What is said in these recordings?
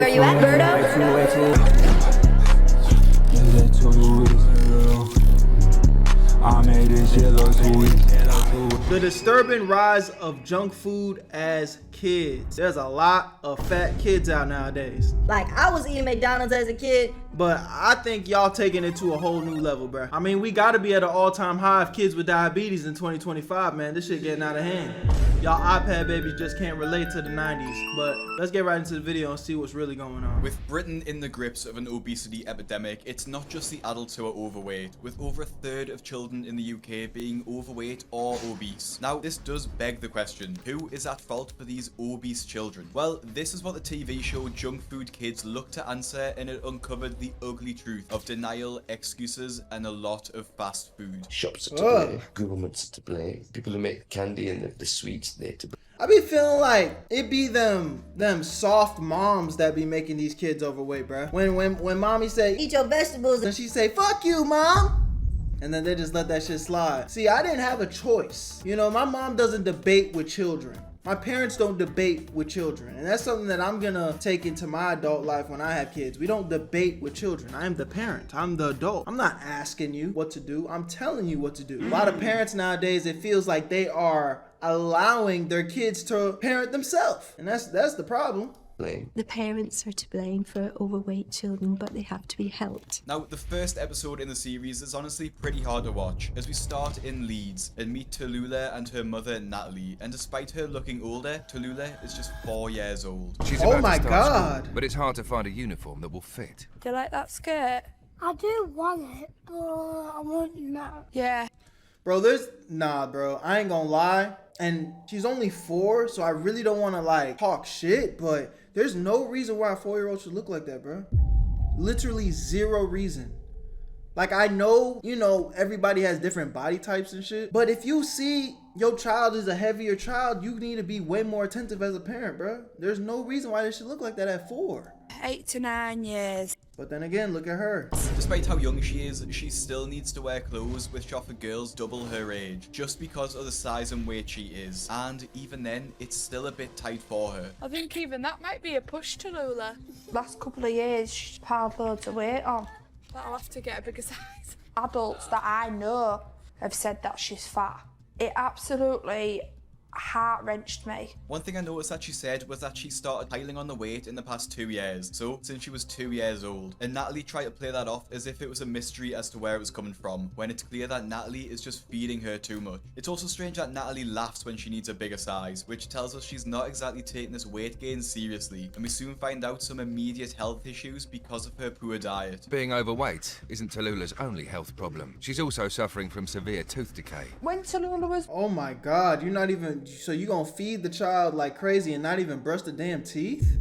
Where you at, Berto? I made this shit look sweet. The disturbing rise of junk food as kids. There's a lot of fat kids out nowadays. Like, I was eating McDonald's as a kid. But I think y'all taking it to a whole new level, bruh. I mean, we gotta be at an all-time high of kids with diabetes in 2025, man. This shit getting out of hand. Y'all iPad babies just can't relate to the 90s. But let's get right into the video and see what's really going on. With Britain in the grips of an obesity epidemic, it's not just the adults who are overweight, with over a third of children in the UK being overweight or obese. Now, this does beg the question, who is at fault for these obese children? Well, this is what the TV show Junk Food Kids looked to answer, and it uncovered the ugly truth of denial, excuses, and a lot of fast food. Shops are to blame, governments are to blame, people who make candy and the sweets, they're to blame. I be feeling like it be them soft moms that be making these kids overweight, bruh. When mommy say, Eat your vegetables. and she say, fuck you, mom. And then they just let that shit slide. See, I didn't have a choice. You know, my mom doesn't debate with children. My parents don't debate with children. And that's something that I'm gonna take into my adult life when I have kids. We don't debate with children. I am the parent. I'm the adult. I'm not asking you what to do. I'm telling you what to do. A lot of parents nowadays, it feels like they are allowing their kids to parent themselves. And that's the problem. The parents are to blame for overweight children, but they have to be helped. Now, the first episode in the series is honestly pretty hard to watch, as we start in Leeds and meet Tallulah and her mother Natalie, and despite her looking older, Tallulah is just 4 years old. She's Oh about my to start God. school, but it's hard to find a uniform that will fit. Do you like that skirt? I do want it, but I want that. Yeah. Bro, bro, I ain't gonna lie. And she's only 4, so I really don't wanna like talk shit, but there's no reason why a 4-year-old should look like that, bro. Literally 0 reason. Like, I know, you know, everybody has different body types and shit, but if you see your child is a heavier child, you need to be way more attentive as a parent, bro. There's no reason why they should look like that at 4. 8 to 9 years. But then again, look at her. Despite how young she is, she still needs to wear clothes which are for girls double her age, just because of the size and weight she is. And even then, it's still a bit tight for her. I think even that might be a push to Lula. Last couple of years, she's piled loads of weight on. That'll have to get a bigger size. Adults that I know have said that she's fat. It absolutely heart-wrenched me. One thing I noticed that she said was that she started piling on the weight in the past 2 years, so since she was 2 years old. And Natalie tried to play that off as if it was a mystery as to where it was coming from, when it's clear that Natalie is just feeding her too much. It's also strange that Natalie laughs when she needs a bigger size, which tells us she's not exactly taking this weight gain seriously, and we soon find out some immediate health issues because of her poor diet. Being overweight isn't Tallulah's only health problem. She's also suffering from severe tooth decay. When Tallulah was Oh my God, you're not even, so you gonna feed the child like crazy and not even brush the damn teeth?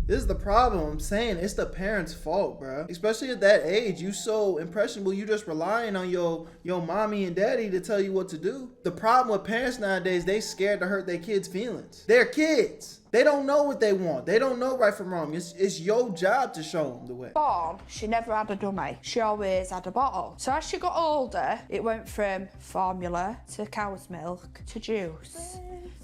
This is the problem. I'm saying it's the parents' fault, bro. Especially at that age, you so impressionable. You just relying on your mommy and daddy to tell you what to do. The problem with parents nowadays, they scared to hurt their kids' feelings. They're kids. They don't know what they want. They don't know right from wrong. It's your job to show them the way. born, she never had a dummy. She always had a bottle. So as she got older, it went from formula to cow's milk to juice.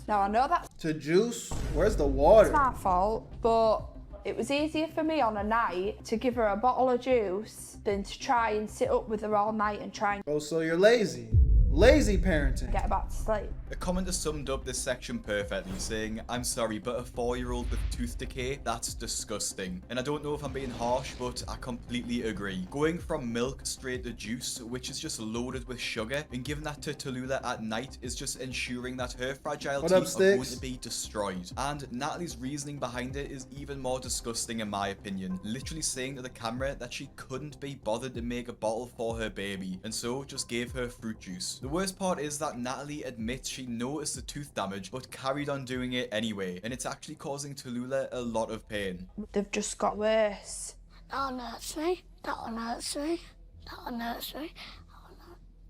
Now I know that's To juice? Where's the water? my fault, but it was easier for me on a night to give her a bottle of juice than to try and sit up with her all night and try and Oh, so you're lazy. Lazy parenting. get her back to sleep. A commenter summed up this section perfectly, saying, "I'm sorry, but a 4-year-old with tooth decay, that's disgusting." And I don't know if I'm being harsh, but I completely agree. Going from milk straight to juice, which is just loaded with sugar, and giving that to Tallulah at night is just ensuring that her fragile What up, teeth are going Sticks? to be destroyed. And Natalie's reasoning behind it is even more disgusting in my opinion. Literally saying to the camera that she couldn't be bothered to make a bottle for her baby, and so just gave her fruit juice. The worst part is that Natalie admits she noticed the tooth damage but carried on doing it anyway, and it's actually causing Tallulah a lot of pain. They've just got worse. That one hurts me. That one hurts me. That one hurts me.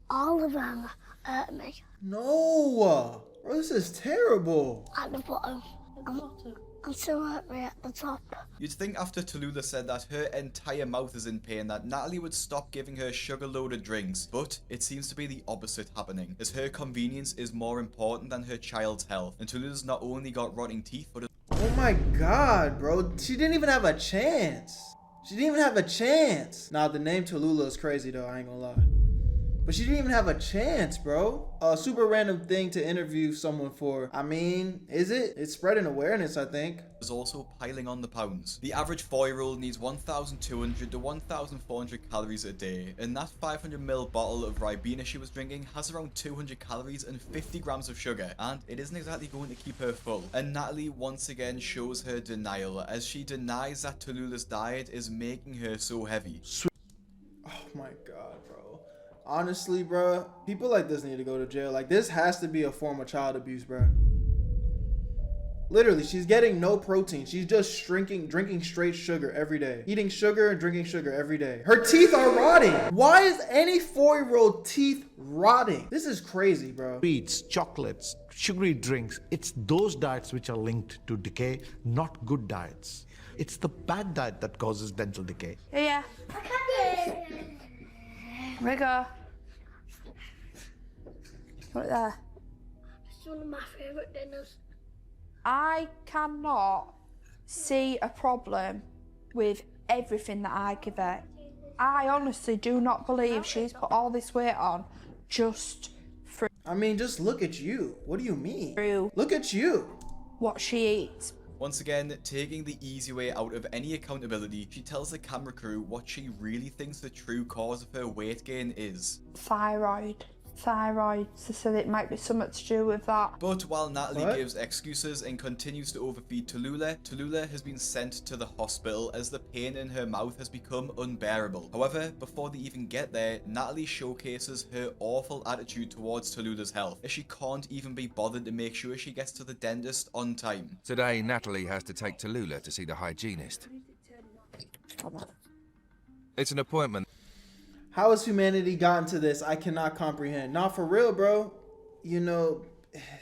All of them hurt me. No! Bro, this is terrible. At the bottom. And still hurt me at the top. You'd think after Tallulah said that her entire mouth is in pain that Natalie would stop giving her sugar-loaded drinks, but it seems to be the opposite happening, as her convenience is more important than her child's health, and Tallulah's not only got rotting teeth, but Oh my god, bro. She didn't even have a chance. She didn't even have a chance. Nah, the name Tallulah is crazy though, I ain't gonna lie. But she didn't even have a chance, bro. A super random thing to interview someone for. I mean, is it? It's spreading awareness, I think. Is also piling on the pounds. The average 4-year-old needs 1,200 to 1,400 calories a day, and that 500ml bottle of Ribena she was drinking has around 200 calories and 50 grams of sugar, and it isn't exactly going to keep her full. And Natalie once again shows her denial as she denies that Tallulah's diet is making her so heavy. Oh my god, bro. Honestly, bro, people like this need to go to jail. Like, this has to be a form of child abuse, bro. Literally, she's getting no protein. She's just drinking straight sugar every day. Eating sugar and drinking sugar every day. Her teeth are rotting. Why is any 4-year-old teeth rotting? This is crazy, bro. Sweets, chocolates, sugary drinks. It's those diets which are linked to decay, not good diets. It's the bad diet that causes dental decay. Yeah. Rigor. Look there. It's one of my favourite dinners. I cannot see a problem with everything that I give her. I honestly do not believe she's put all this weight on just through. I mean, just look at you. What do you mean? Through Look at you. what she eats. Once again, taking the easy way out of any accountability, she tells the camera crew what she really thinks the true cause of her weight gain is. Thyroid. She said it might be something to do with that. But while Natalie What? gives excuses and continues to overfeed Tallulah has been sent to the hospital as the pain in her mouth has become unbearable. However, before they even get there, Natalie showcases her awful attitude towards Tallulah's health, as she can't even be bothered to make sure she gets to the dentist on time. Today, Natalie has to take Tallulah to see the hygienist. It's an appointment. How has humanity gotten to this? I cannot comprehend. Not for real, bro. You know,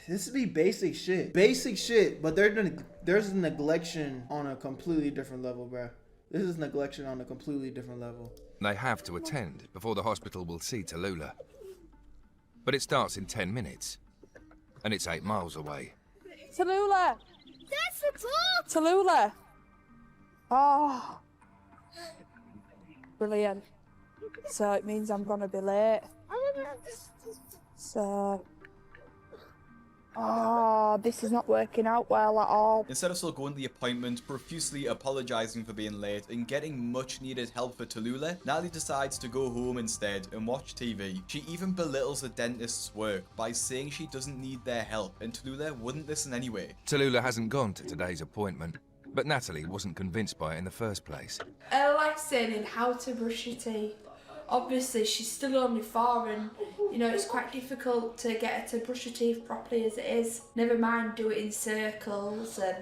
this would be basic shit. Basic shit, but there's neglection on a completely different level, bro. This is neglection on a completely different level. They have to attend before the hospital will see Tallulah. But it starts in 10 minutes, and it's 8 miles away. Tallulah! That's the clock! Tallulah! Oh. Brilliant. So it means I'm gonna be late. So... Oh, this is not working out well at all. Instead of still going to the appointment, profusely apologizing for being late, and getting much needed help for Tallulah, Natalie decides to go home instead and watch TV. She even belittles the dentist's work by saying she doesn't need their help, and Tallulah wouldn't listen anyway. Tallulah hasn't gone to today's appointment, but Natalie wasn't convinced by it in the first place. Like saying how to brush your teeth. Obviously, she's still only 4 and, you know, it's quite difficult to get her to brush her teeth properly as it is. Never mind do it in circles and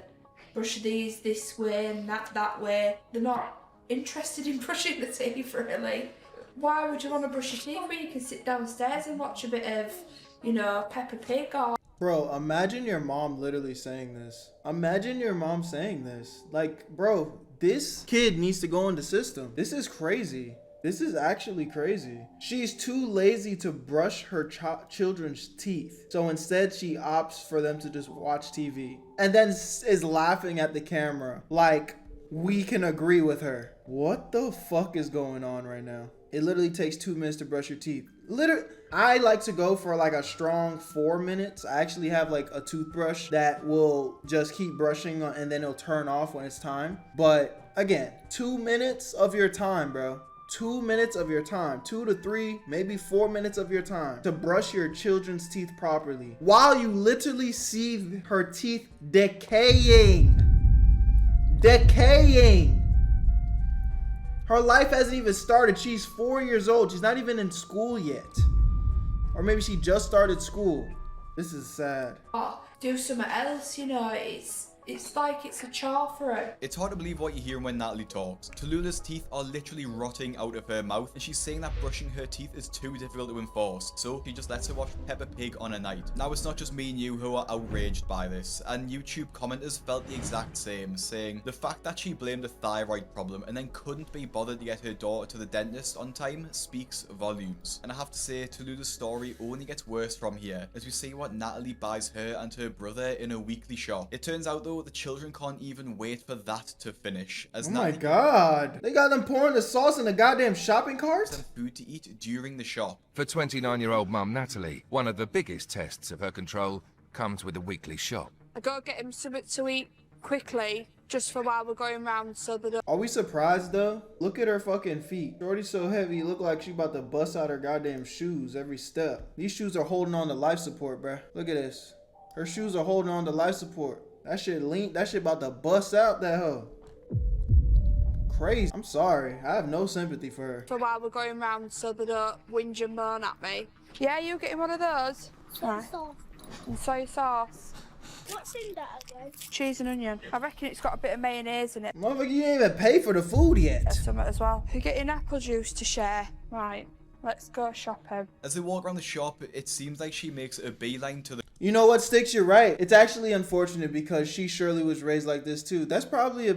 brush these this way and that way. They're not interested in brushing the teeth, really. Why would you want to brush your teeth when you can sit downstairs and watch a bit of, you know, Peppa Pig or... Bro, imagine your mom literally saying this. Imagine your mom saying this. Like, bro, this kid needs to go in the system. This is crazy. This is actually crazy. She's too lazy to brush her children's teeth. So instead she opts for them to just watch TV. And then is laughing at the camera like we can agree with her. What the fuck is going on right now? It literally takes 2 minutes to brush your teeth. I like to go for like a strong 4 minutes. I actually have like a toothbrush that will just keep brushing and then it'll turn off when it's time. But again, 2 minutes of your time, bro. 2 minutes of your time, 2 to 3, maybe 4 minutes of your time to brush your children's teeth properly while you literally see her teeth decaying. Her life hasn't even started. She's 4 years old. She's not even in school yet. Or maybe she just started school. This is sad. do something else, you know, it's like it's a chore for her. It's hard to believe what you hear when Natalie talks. Tallulah's teeth are literally rotting out of her mouth, and she's saying that brushing her teeth is too difficult to enforce, so she just lets her watch Peppa Pig on a night. Now, it's not just me and you who are outraged by this, and YouTube commenters felt the exact same, saying the fact that she blamed a thyroid problem and then couldn't be bothered to get her daughter to the dentist on time speaks volumes. And I have to say, Tallulah's story only gets worse from here, as we see what Natalie buys her and her brother in a weekly shop. It turns out though, though, the children can't even wait for that to finish. As Oh my Natalie god. They got them pouring the sauce in the goddamn shopping gives cart? them food to eat during the shop. For 29-year-old mum Natalie, one of the biggest tests of her control comes with a weekly shop. I gotta get him something to eat quickly, just for while we're going round, so that. Are we surprised though? Look at her fucking feet. Shorty's so heavy, it look like she about to bust out her goddamn shoes every step. These shoes are holding on to life support, bruh. Look at this. Her shoes are holding on to life support. That shit lean. That shit about to bust out that hoe. Crazy. I'm sorry. I have no sympathy for her. For while we're going round, so they don't whinge and moan at me. Yeah, you getting one of those? Soy sauce. And soy sauce. What's in that again? Cheese and onion. I reckon it's got a bit of mayonnaise in it. Motherfucker, you didn't even pay for the food yet. Some as well. You're getting apple juice to share. Right, let's go shopping. As they walk around the shop, it seems like she makes a beeline to the You know what, Sticks? You're right. It's actually unfortunate because she surely was raised like this too. That's probably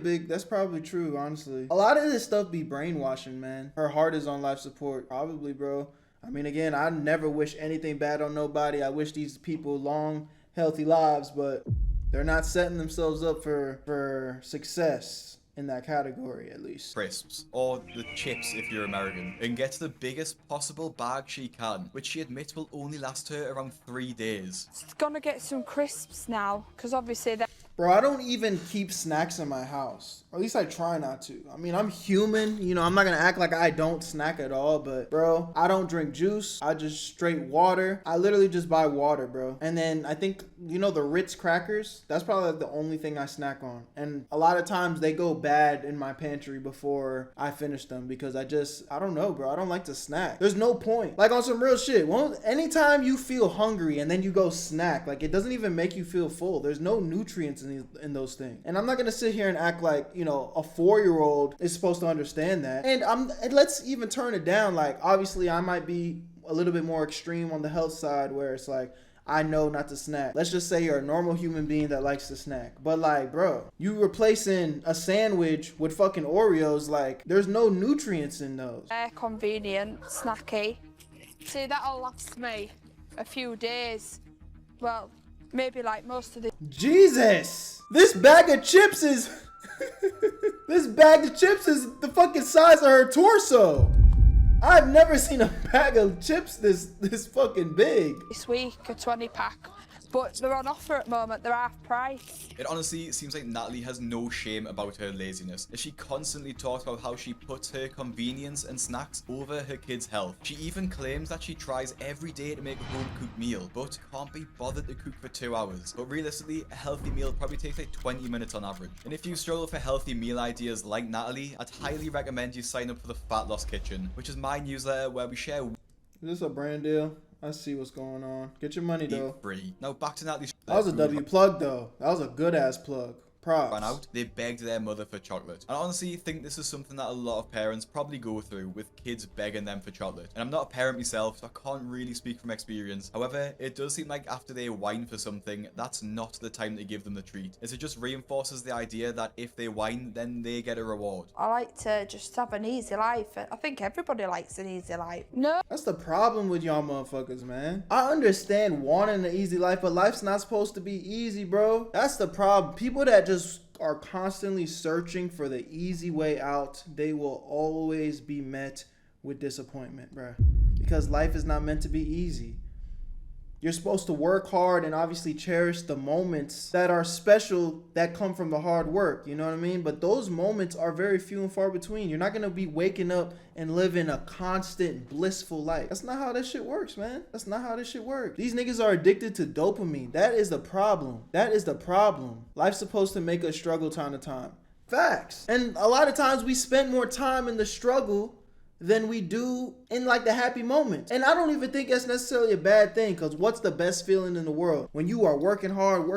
true, honestly. A lot of this stuff be brainwashing, man. Her heart is on life support. Probably, bro. I mean, again, I never wish anything bad on nobody. I wish these people long, healthy lives, but they're not setting themselves up for success in that category, at least. crisps, or the chips if you're American, and gets the biggest possible bag she can, which she admits will only last her around 3 days. It's gonna get some crisps now, because obviously they're. Bro, I don't even keep snacks in my house. Or at least I try not to. I mean, I'm human. You know, I'm not going to act like I don't snack at all. But, bro, I don't drink juice. I just straight water. I literally just buy water, bro. And then I think, you know, the Ritz crackers, that's probably like the only thing I snack on. And a lot of times they go bad in my pantry before I finish them because I don't know, bro. I don't like to snack. There's no point. Like on some real shit. Well, anytime you feel hungry and then you go snack, like it doesn't even make you feel full. There's no nutrients in those things. And I'm not gonna sit here and act like, you know, a 4-year-old is supposed to understand that. And let's even turn it down. Like, obviously I might be a little bit more extreme on the health side where it's like, I know not to snack. Let's just say you're a normal human being that likes to snack. But like, bro, you replacing a sandwich with fucking Oreos, like, there's no nutrients in those. Convenient, snacky. See, that'll last me a few days. Well, maybe like most of the. Jesus! This bag of chips is... This bag of chips is the fucking size of her torso. I've never seen a bag of chips this fucking big. This week, a 20-pack. But they're on offer at the moment, they're half price. It honestly seems like Natalie has no shame about her laziness, as she constantly talks about how she puts her convenience and snacks over her kids' health. She even claims that she tries every day to make a home-cooked meal, but can't be bothered to cook for 2 hours. But realistically, a healthy meal probably takes like 20 minutes on average. And if you struggle for healthy meal ideas like Natalie, I'd highly recommend you sign up for the Fat Loss Kitchen, which is my newsletter where we share Is this a brand deal? I see what's going on. Get your money though. free. Now back to Natalie's. That was a W plug though. That was a good ass plug. Props. Ran out, they begged their mother for chocolate. And I honestly think this is something that a lot of parents probably go through with kids begging them for chocolate. And I'm not a parent myself, so I can't really speak from experience. However, it does seem like after they whine for something, that's not the time to give them the treat, as it just reinforces the idea that if they whine, then they get a reward. I like to just have an easy life. I think everybody likes an easy life. No. That's the problem with y'all motherfuckers, man. I understand wanting an easy life, but life's not supposed to be easy, bro. That's the problem. People that just are constantly searching for the easy way out, they will always be met with disappointment, bro. Because life is not meant to be easy. You're supposed to work hard and obviously cherish the moments that are special that come from the hard work. You know what I mean? But those moments are very few and far between. You're not going to be waking up and living a constant blissful life. That's not how this shit works, man. That's not how this shit works. These niggas are addicted to dopamine. That is the problem. That is the problem. Life's supposed to make us struggle time to time. Facts. And a lot of times we spend more time in the struggle than we do in like the happy moments. And I don't even think that's necessarily a bad thing, because what's the best feeling in the world? When you are working hard, and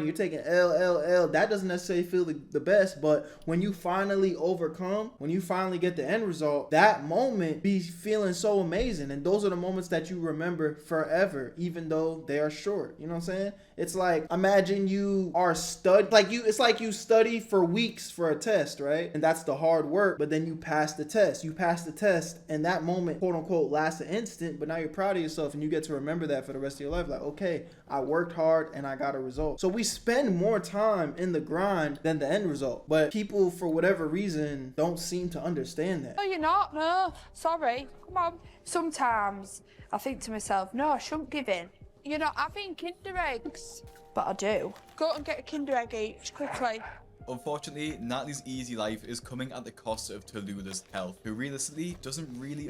you're taking L, that doesn't necessarily feel the best. But when you finally overcome, when you finally get the end result, that moment be feeling so amazing. And those are the moments that you remember forever, even though they are short. You know what I'm saying? It's like, imagine you are it's like you study for weeks for a test, right? And that's the hard work, but then you pass the test. You pass the test, and that moment, quote unquote, lasts an instant, but now you're proud of yourself and you get to remember that for the rest of your life. Like, okay, I worked hard and I got a result. So we spend more time in the grind than the end result. But people, for whatever reason, don't seem to understand that. No, you're not. No, sorry. Come on. Sometimes I think to myself, no, I shouldn't give in. You're not having Kinder eggs. But I do. Go and get a Kinder egg each, quickly. Unfortunately, Natalie's easy life is coming at the cost of Tallulah's health, who realistically doesn't really...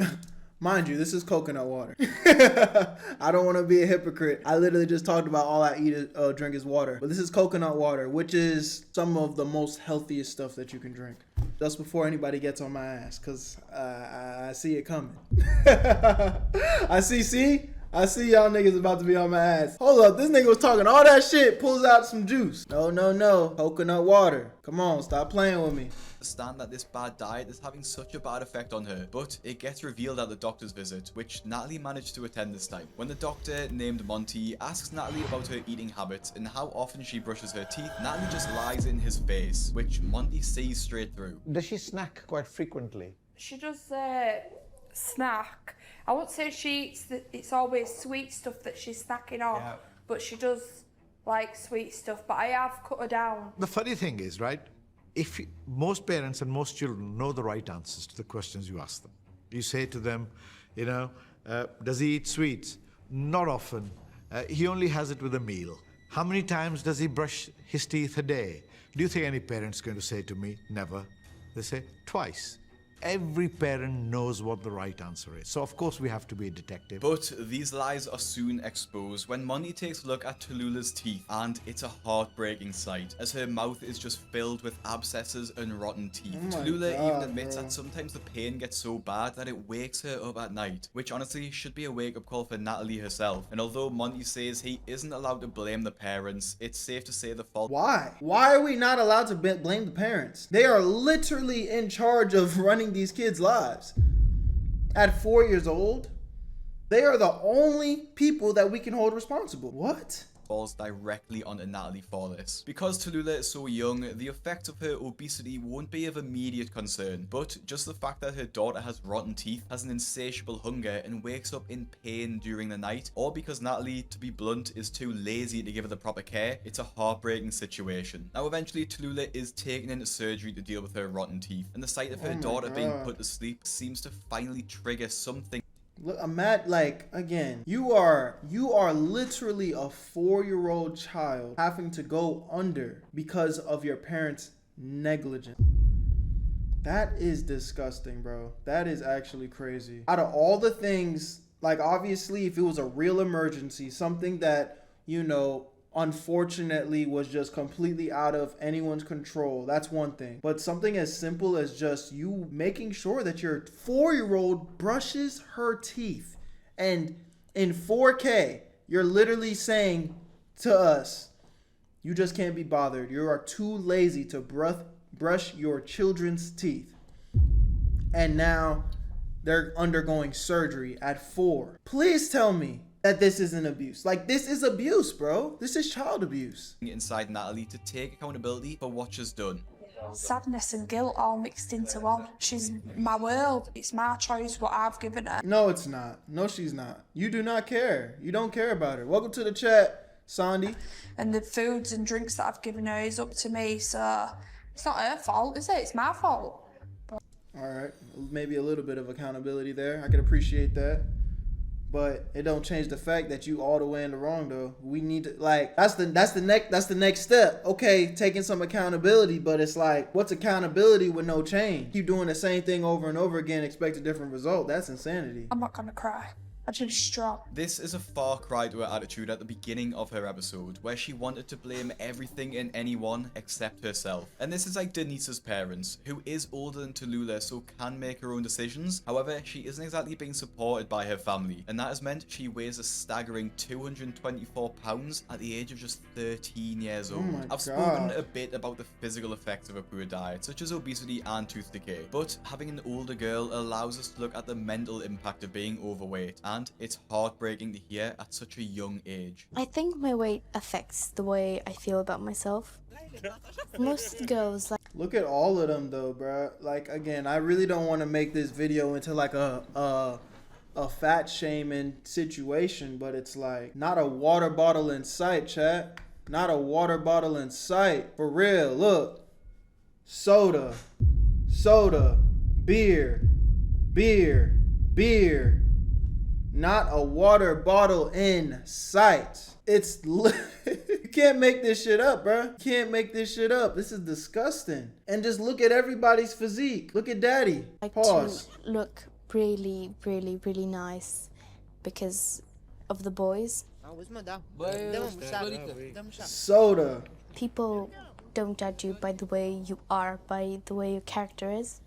Mind you, this is coconut water. I don't want to be a hypocrite. I literally just talked about all I drink is water. But this is coconut water, which is some of the most healthiest stuff that you can drink. Just before anybody gets on my ass, because I see it coming. I see y'all niggas about to be on my ass. Hold up, this nigga was talking all that shit, pulls out some juice. No, coconut water. Come on, stop playing with me. Understand that this bad diet is having such a bad effect on her, but it gets revealed at the doctor's visit, which Natalie managed to attend this time. When the doctor, named Monty, asks Natalie about her eating habits and how often she brushes her teeth, Natalie just lies in his face, which Monty sees straight through. Does she snack quite frequently? She does snack. I won't say she eats, it's always sweet stuff that she's snacking on, but she does like sweet stuff, but I have cut her down. The funny thing is, right, if most parents and most children know the right answers to the questions you ask them. You say to them, you know, does he eat sweets? Not often. He only has it with a meal. How many times does he brush his teeth a day? Do you think any parent's going to say to me, never? They say, twice. Every parent knows what the right answer is. So, of course, we have to be a detective. But these lies are soon exposed when Monty takes a look at Tallulah's teeth, and it's a heartbreaking sight, as her mouth is just filled with abscesses and rotten teeth. Tallulah even admits that sometimes the pain gets so bad that it wakes her up at night, which honestly should be a wake-up call for Natalie herself. And although Monty says he isn't allowed to blame the parents, it's safe to say the fault... Why? Why are we not allowed to blame the parents? They are literally in charge of running these kids' lives. At 4 years old, they are the only people that we can hold responsible. What? Falls directly onto Natalie for this. Because Tallulah is so young, the effects of her obesity won't be of immediate concern, but just the fact that her daughter has rotten teeth, has an insatiable hunger, and wakes up in pain during the night, or because Natalie, to be blunt, is too lazy to give her the proper care, it's a heartbreaking situation. Now eventually Tallulah is taken into surgery to deal with her rotten teeth, and the sight of her daughter being put to sleep seems to finally trigger something. Look, I'm at, like, again, you are literally a 4-year-old child having to go under because of your parents' negligence. That is disgusting, bro. That is actually crazy. Out of all the things, like, obviously, if it was a real emergency, something that, you know, unfortunately was just completely out of anyone's control, that's one thing. But something as simple as just you making sure that your 4-year-old brushes her teeth, and in 4K you're literally saying to us, you just can't be bothered, you are too lazy to brush your children's teeth, and now they're undergoing surgery at 4. Please tell me that this isn't abuse. Like, this is abuse, bro. This is child abuse. Inside Natalie to take accountability for what she's done. Sadness and guilt all mixed into one. She's my world. It's my choice what I've given her. No, it's not. No, she's not. You do not care. You don't care about her. Welcome to the chat, Sandy. And the foods and drinks that I've given her is up to me, so it's not her fault, is it? It's my fault. All right. Maybe a little bit of accountability there. I can appreciate that. But it don't change the fact that you all the way in the wrong, though. We need to, like, that's the next step. Okay, taking some accountability, but it's like, what's accountability with no change? Keep doing the same thing over and over again, expect a different result. That's insanity. I'm not gonna cry. I just strong. This is a far cry to her attitude at the beginning of her episode, where she wanted to blame everything and anyone except herself. And this is like Denise's parents, who is older than Tallulah so can make her own decisions. However, she isn't exactly being supported by her family, and that has meant she weighs a staggering 224 pounds at the age of just 13 years old. I've spoken a bit about the physical effects of a poor diet, such as obesity and tooth decay, but having an older girl allows us to look at the mental impact of being overweight, and it's heartbreaking to hear at such a young age. I think my weight affects the way I feel about myself. Most girls like. Look at all of them though, bruh. Like, again, I really don't want to make this video into like a fat shaming situation, but it's like, not a water bottle in sight, chat. Not a water bottle in sight. For real, look. Soda, beer. Not a water bottle in sight. It's you can't make this shit up, bro. You can't make this shit up. This is disgusting. And just look at everybody's physique. Look at daddy. Pause. To look really, really, really nice because of the boys. Soda. People don't judge you by the way you are, by the way your character is.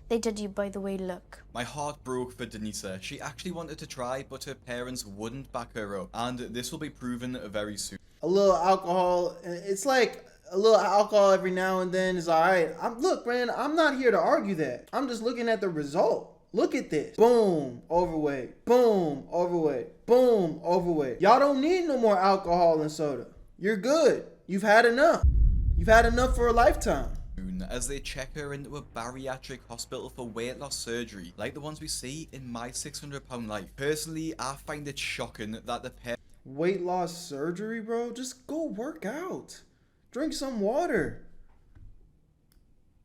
They judge you by the way you look. My heart broke for Denisa. She actually wanted to try, but her parents wouldn't back her up. And this will be proven very soon. A little alcohol. It's like a little alcohol every now and then is all right. Look, man, I'm not here to argue that. I'm just looking at the result. Look at this. Boom, overweight. Boom, overweight. Boom, overweight. Y'all don't need no more alcohol and soda. You're good. You've had enough. You've had enough for a lifetime. As they check her into a bariatric hospital for weight loss surgery, like the ones we see in My 600 Pound Life. Personally, I find it shocking that the pair... Weight loss surgery, bro? Just go work out. Drink some water.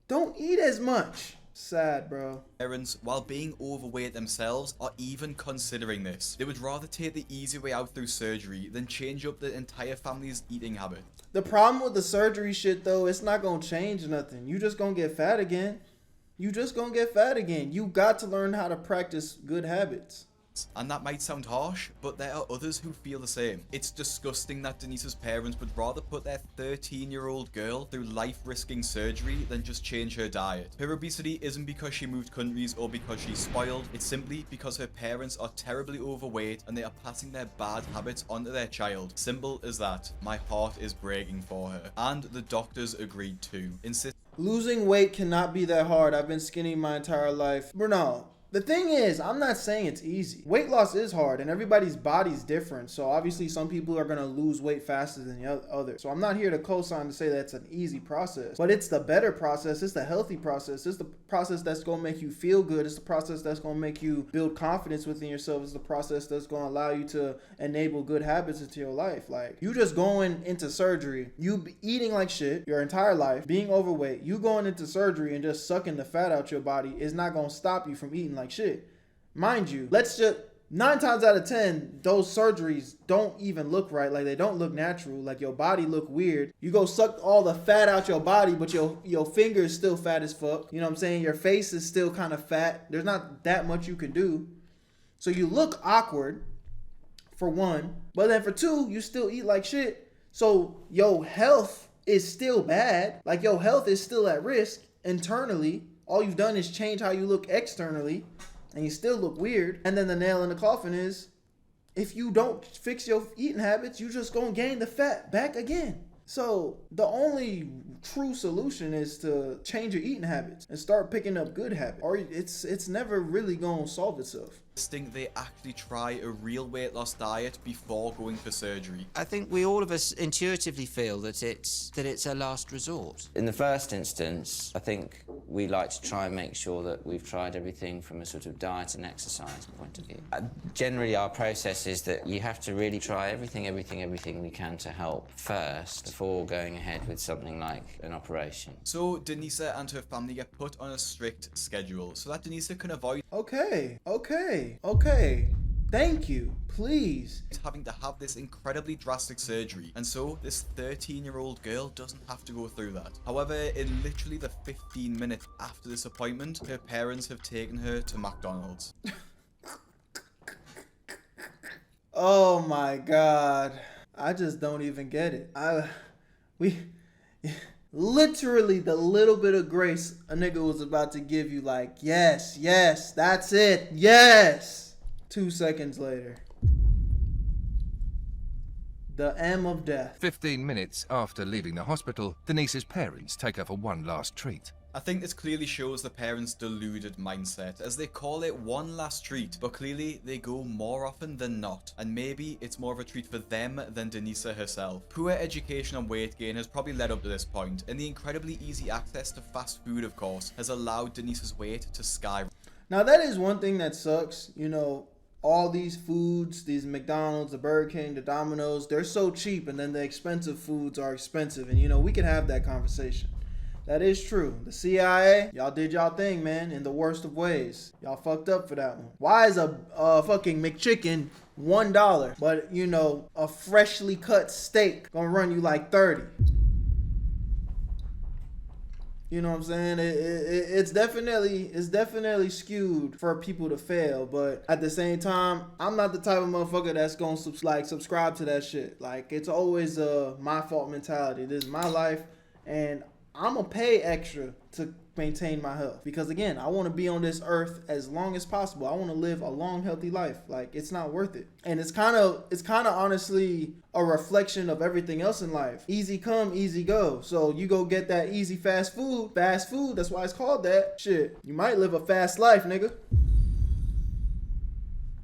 Don't eat as much. Sad, bro. Parents, while being overweight themselves, are even considering this. They would rather take the easy way out through surgery than change up the entire family's eating habit. The problem with the surgery shit, though, it's not gonna change nothing. You just gonna get fat again. You just gonna get fat again. You got to learn how to practice good habits. And that might sound harsh, but there are others who feel the same. It's disgusting that Denise's parents would rather put their 13-year-old girl through life-risking surgery than just change her diet. Her obesity isn't because she moved countries or because she's spoiled. It's simply because her parents are terribly overweight and they are passing their bad habits onto their child. Simple as that. My heart is breaking for her. And the doctors agreed too. Losing weight cannot be that hard. I've been skinny my entire life. Bruno. The thing is, I'm not saying it's easy. Weight loss is hard and everybody's body's different. So obviously some people are going to lose weight faster than the others. So I'm not here to co-sign to say that's an easy process. But it's the better process. It's the healthy process. It's the process that's going to make you feel good. It's the process that's going to make you build confidence within yourself. It's the process that's going to allow you to enable good habits into your life. Like, you just going into surgery, you eating like shit your entire life, being overweight, you going into surgery and just sucking the fat out your body is not going to stop you from eating like shit. Mind you, let's just 9 times out of 10, those surgeries don't even look right. Like, they don't look natural. Like, your body look weird. You go suck all the fat out your body, but your finger is still fat as fuck. You know what I'm saying? Your face is still kind of fat. There's not that much you can do. So you look awkward, for one. But then for two, you still eat like shit. So your health is still bad. Like, your health is still at risk internally. All you've done is change how you look externally, and you still look weird. And then the nail in the coffin is, if you don't fix your eating habits, you just gonna gain the fat back again. So the only true solution is to change your eating habits and start picking up good habits, or it's never really gonna solve itself. They actually try a real weight loss diet before going for surgery. I think all of us intuitively feel that it's a last resort. In the first instance, I think we like to try and make sure that we've tried everything from a sort of diet and exercise point of view. Generally, our process is that you have to really try everything we can to help first before going ahead with something like an operation. So Denisa and her family get put on a strict schedule so that Denisa can avoid Okay. Thank you. Please. Having to have this incredibly drastic surgery. And so this 13-year-old girl doesn't have to go through that. However, in literally the 15 minutes after this appointment, her parents have taken her to McDonald's. Oh my God. I just don't even get it. Literally the little bit of grace a nigga was about to give you, like, yes, that's it, yes. 2 seconds later, the M of death. 15 minutes after leaving the hospital, Denise's parents take her for one last treat. I think this clearly shows the parents' deluded mindset, as they call it one last treat, but clearly they go more often than not, and maybe it's more of a treat for them than Denisa herself. Poor education and weight gain has probably led up to this point, and the incredibly easy access to fast food, of course, has allowed Denisa's weight to skyrocket. Now that is one thing that sucks, you know, all these foods, these McDonald's, the Burger King, the Domino's, they're so cheap, and then the expensive foods are expensive, and you know, we can have that conversation. That is true. The CIA, y'all did y'all thing, man, in the worst of ways. Y'all fucked up for that one. Why is a fucking McChicken $1, but you know, a freshly cut steak gonna run you like 30? You know what I'm saying? It's definitely skewed for people to fail, but at the same time, I'm not the type of motherfucker that's gonna subscribe to that shit. Like, it's always a my fault mentality. This is my life, and I'm gonna pay extra to maintain my health, because again, I want to be on this earth as long as possible. I want to live a long, healthy life. Like, it's not worth it. And it's kind of honestly a reflection of everything else in life. Easy come, easy go. So you go get that easy fast food, that's why it's called that. Shit, you might live a fast life, nigga.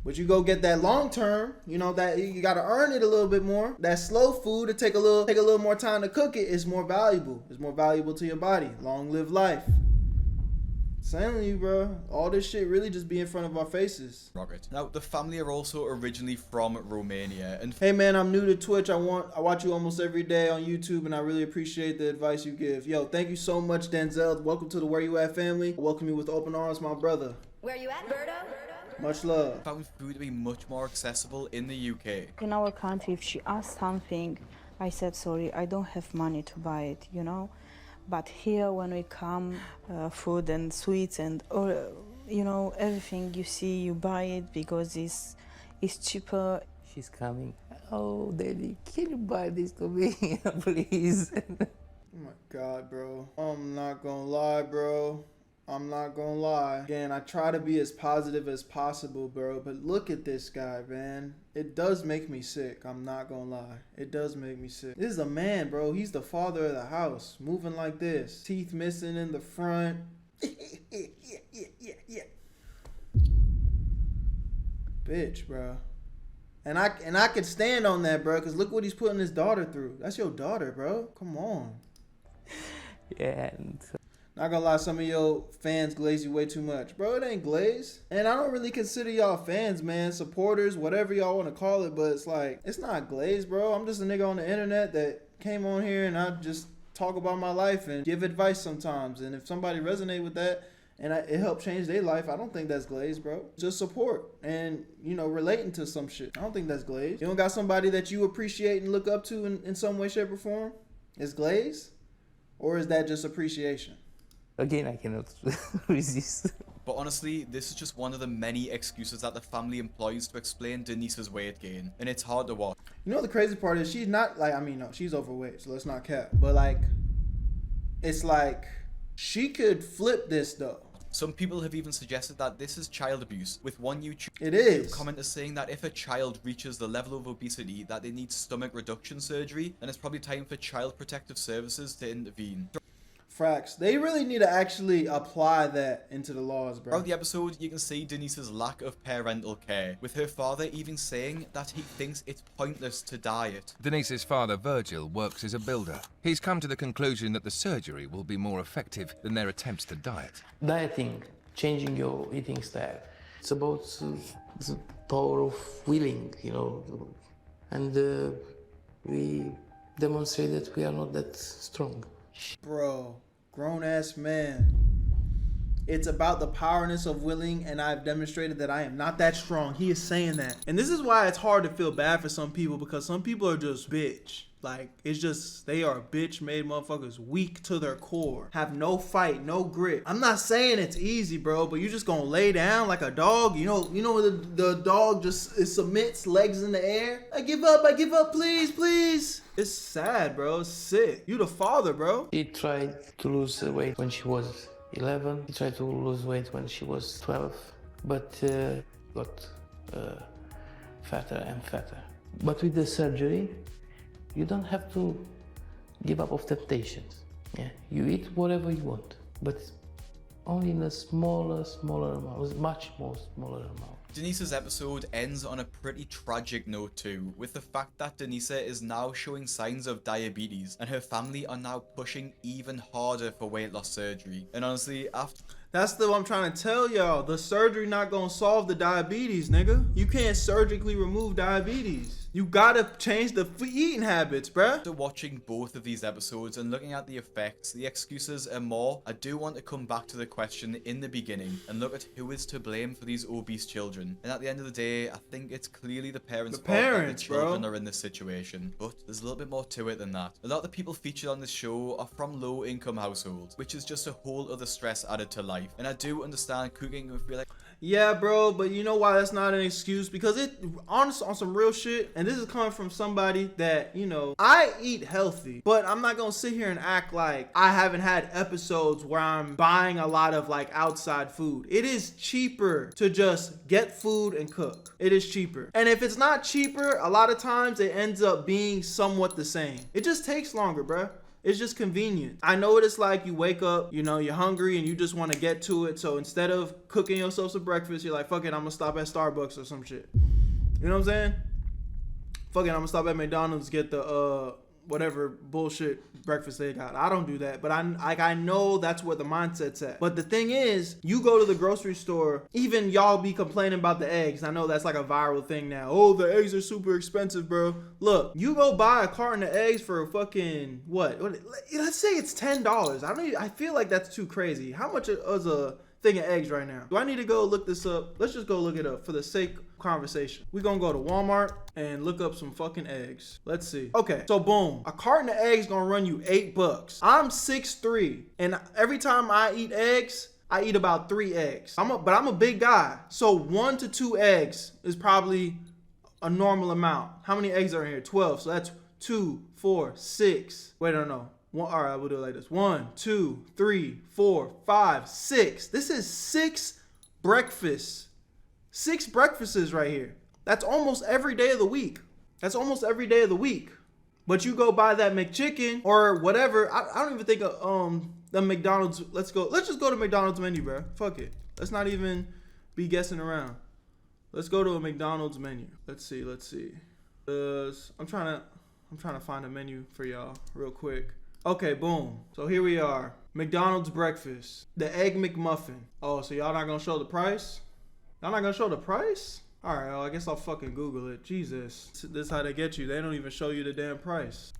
But you go get that long term, you know, that you gotta earn it a little bit more. That slow food, to take a little more time to cook it, is more valuable. It's more valuable to your body. Long live life. I'm telling you, bro, all this shit really just be in front of our faces. Rocket. Now, the family are also originally from Romania, and hey man, I'm new to Twitch. I watch you almost every day on YouTube, and I really appreciate the advice you give. Yo, thank you so much, Denzel. Welcome to the Where You At family. I welcome you with open arms, my brother. Where you at, Berto? Much love. Found food to be much more accessible in the UK. In our country, if she asked something, I said, sorry, I don't have money to buy it, you know. But here, when we come, food and sweets and, you know, everything you see, you buy it because it's cheaper. She's coming. Oh, Daddy, can you buy this to me, please? Oh my God, bro. I'm not gonna lie, bro. I'm not gonna lie. Again, I try to be as positive as possible, bro, but look at this guy, man. It does make me sick. I'm not gonna lie. It does make me sick. This is a man, bro. He's the father of the house. Moving like this. Teeth missing in the front. Yeah. Bitch, bro. And I could stand on that, bro, because look what he's putting his daughter through. That's your daughter, bro. Come on. Yeah. Not gonna lie, some of your fans glaze you way too much. Bro, it ain't glaze. And I don't really consider y'all fans, man. Supporters, whatever y'all want to call it. But it's like, it's not glaze, bro. I'm just a nigga on the internet that came on here and I just talk about my life and give advice sometimes. And if somebody resonate with that and it helped change their life, I don't think that's glaze, bro. Just support and, you know, relating to some shit. I don't think that's glaze. You don't got somebody that you appreciate and look up to in some way, shape, or form? Is glaze? Or is that just appreciation? Again, I cannot resist. But honestly, this is just one of the many excuses that the family employs to explain Denisa's weight gain, and it's hard to watch. You know the crazy part is, she's not like, I mean, no, she's overweight, so let's not cap. But like, it's like, she could flip this though. Some people have even suggested that this is child abuse, with one YouTube commenter saying that if a child reaches the level of obesity that they need stomach reduction surgery, then it's probably time for Child Protective Services to intervene. Facts. They really need to actually apply that into the laws, bro. Throughout the episode, you can see Denisa's lack of parental care, with her father even saying that he thinks it's pointless to diet. Denise's father, Virgil, works as a builder. He's come to the conclusion that the surgery will be more effective than their attempts to diet. Dieting, changing your eating style. It's about the power of willing, you know. And we demonstrate that we are not that strong. Bro, grown-ass man. It's about the powerness of willing, and I've demonstrated that I am not that strong. He is saying that. And this is why it's hard to feel bad for some people, because some people are just bitch. Like, it's just, they are bitch-made motherfuckers, weak to their core, have no fight, no grit. I'm not saying it's easy, bro, but you just gonna lay down like a dog. You know the dog just submits, legs in the air. I give up, please, please. It's sad, bro. It's sick. You the father, bro. She tried to lose weight when she was 11. She tried to lose weight when she was 12, but got fatter and fatter. But with the surgery, you don't have to give up of temptations. Yeah, you eat whatever you want, but only in a smaller amount, much more smaller amount. Denise's episode ends on a pretty tragic note too, with the fact that Denise is now showing signs of diabetes and her family are now pushing even harder for weight loss surgery. And honestly, after... That's what I'm trying to tell y'all. The surgery not gonna solve the diabetes, nigga. You can't surgically remove diabetes. You gotta change the eating habits, bruh. After watching both of these episodes and looking at the effects, the excuses and more, I do want to come back to the question in the beginning and look at who is to blame for these obese children. And at the end of the day, I think it's clearly the parents' fault that the children are in this situation. But there's a little bit more to it than that. A lot of the people featured on this show are from low-income households, which is just a whole other stress added to life. And I do understand cooking and feel like... Yeah, bro, but you know why that's not an excuse? Because it, honestly, on some real shit, and this is coming from somebody that, you know, I eat healthy, but I'm not gonna sit here and act like I haven't had episodes where I'm buying a lot of like outside food. It is cheaper to just get food and cook. It is cheaper. And if it's not cheaper, a lot of times it ends up being somewhat the same. It just takes longer, bro. It's just convenient. I know what it's like. You wake up, you know, you're hungry and you just want to get to it. So instead of cooking yourself some breakfast, you're like, fuck it, I'm gonna stop at Starbucks or some shit. You know what I'm saying? Fuck it, I'm gonna stop at McDonald's, get the whatever bullshit breakfast they got. I don't do that, but I know that's where the mindset's at. But the thing is, you go to the grocery store, even y'all be complaining about the eggs. I know that's like a viral thing now. Oh, the eggs are super expensive, bro. Look, you go buy a carton of eggs for fucking what? Let's say it's $10. I feel like that's too crazy. How much is a thing of eggs right now? Do I need to go look this up? Let's just go look it up for the sake of conversation. We're gonna go to Walmart and look up some fucking eggs. Let's see. Okay, so boom, a carton of eggs gonna run you $8. I'm 6'3", and every time I eat eggs, I eat about 3 eggs. But I'm a big guy, so 1 to 2 eggs is probably a normal amount. How many eggs are in here? 12. So that's 2, 4, 6. Wait, no. All right, we'll do it like this. 1, 2, 3, 4, 5, 6. This is 6 breakfasts. 6 breakfasts right here. That's almost every day of the week. But you go buy that McChicken or whatever. I don't even think of the McDonald's. Let's just go to McDonald's menu, bro. Fuck it. Let's not even be guessing around. Let's go to a McDonald's menu. Let's see. I'm trying to find a menu for y'all real quick. Okay, boom. So here we are. McDonald's breakfast. The Egg McMuffin. Oh, so y'all not gonna show the price? Y'all not gonna show the price? All right, well, I guess I'll fucking Google it. Jesus. This is how they get you. They don't even show you the damn price.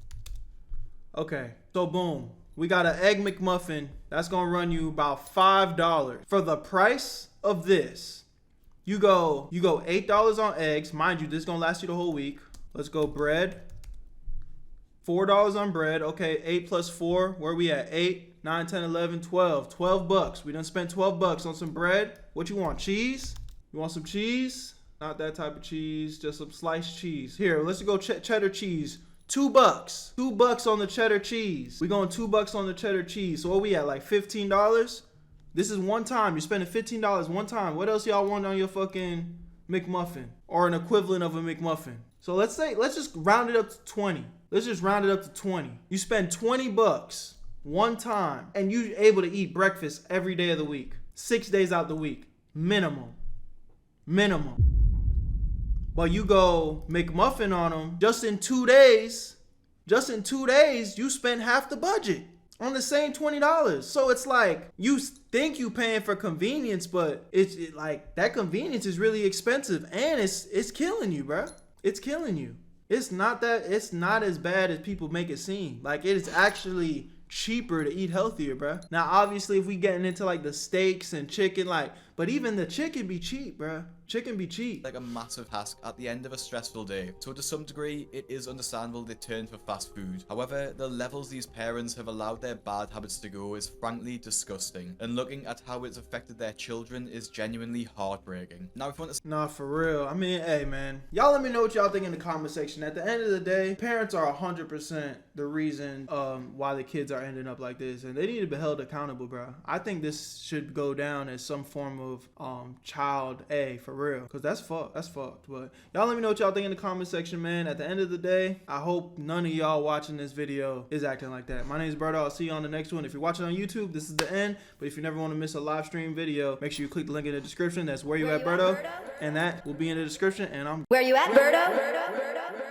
Okay, so boom. We got an Egg McMuffin. That's gonna run you about $5. For the price of this, you go $8 on eggs. Mind you, this is gonna last you the whole week. Let's go bread. $4 on bread. Okay, 8 plus 4. Where we at? 8, 9, 10, 11, 12. $12. We done spent $12 on some bread. What you want? Cheese? You want some cheese? Not that type of cheese. Just some sliced cheese. Here, let's go cheddar cheese. $2. $2 on the cheddar cheese. We going $2 on the cheddar cheese. So what we at? Like $15? This is one time. You're spending $15 one time. What else y'all want on your fucking McMuffin? Or an equivalent of a McMuffin? So let's just round it up to 20. Let's just round it up to 20. You spend $20 one time and you're able to eat breakfast every day of the week. 6 days out the week. Minimum. But you go McMuffin on them just in 2 days. You spend half the budget on the same $20. So it's like you think you paying for convenience, but it's like that convenience is really expensive and it's killing you, bro. It's killing you. It's not as bad as people make it seem. Like, it is actually cheaper to eat healthier, bro. Now, obviously, if we getting into like the steaks and chicken, but even the chicken be cheap, bro. Chicken be cheap. Like a massive task at the end of a stressful day. So to some degree, it is understandable they turn for fast food. However, the levels these parents have allowed their bad habits to go is frankly disgusting. And looking at how it's affected their children is genuinely heartbreaking. Now, if you want to... Nah, for real. I mean, hey, man. Y'all let me know what y'all think in the comment section. At the end of the day, parents are 100% the reason why the kids are ending up like this. And they need to be held accountable, bro. I think this should go down as some form of child A for real, because that's fucked. But y'all let me know what y'all think in the comment section, man. At the end of the day, I hope none of y'all watching this video is acting like that. My name is Berto. I'll see you on the next one. If you're watching on YouTube, this is the end. But if you never want to miss a live stream video, make sure you click the link in the description. That's Where You At Berto, and that will be in the description. And I'm Where you at, Berto?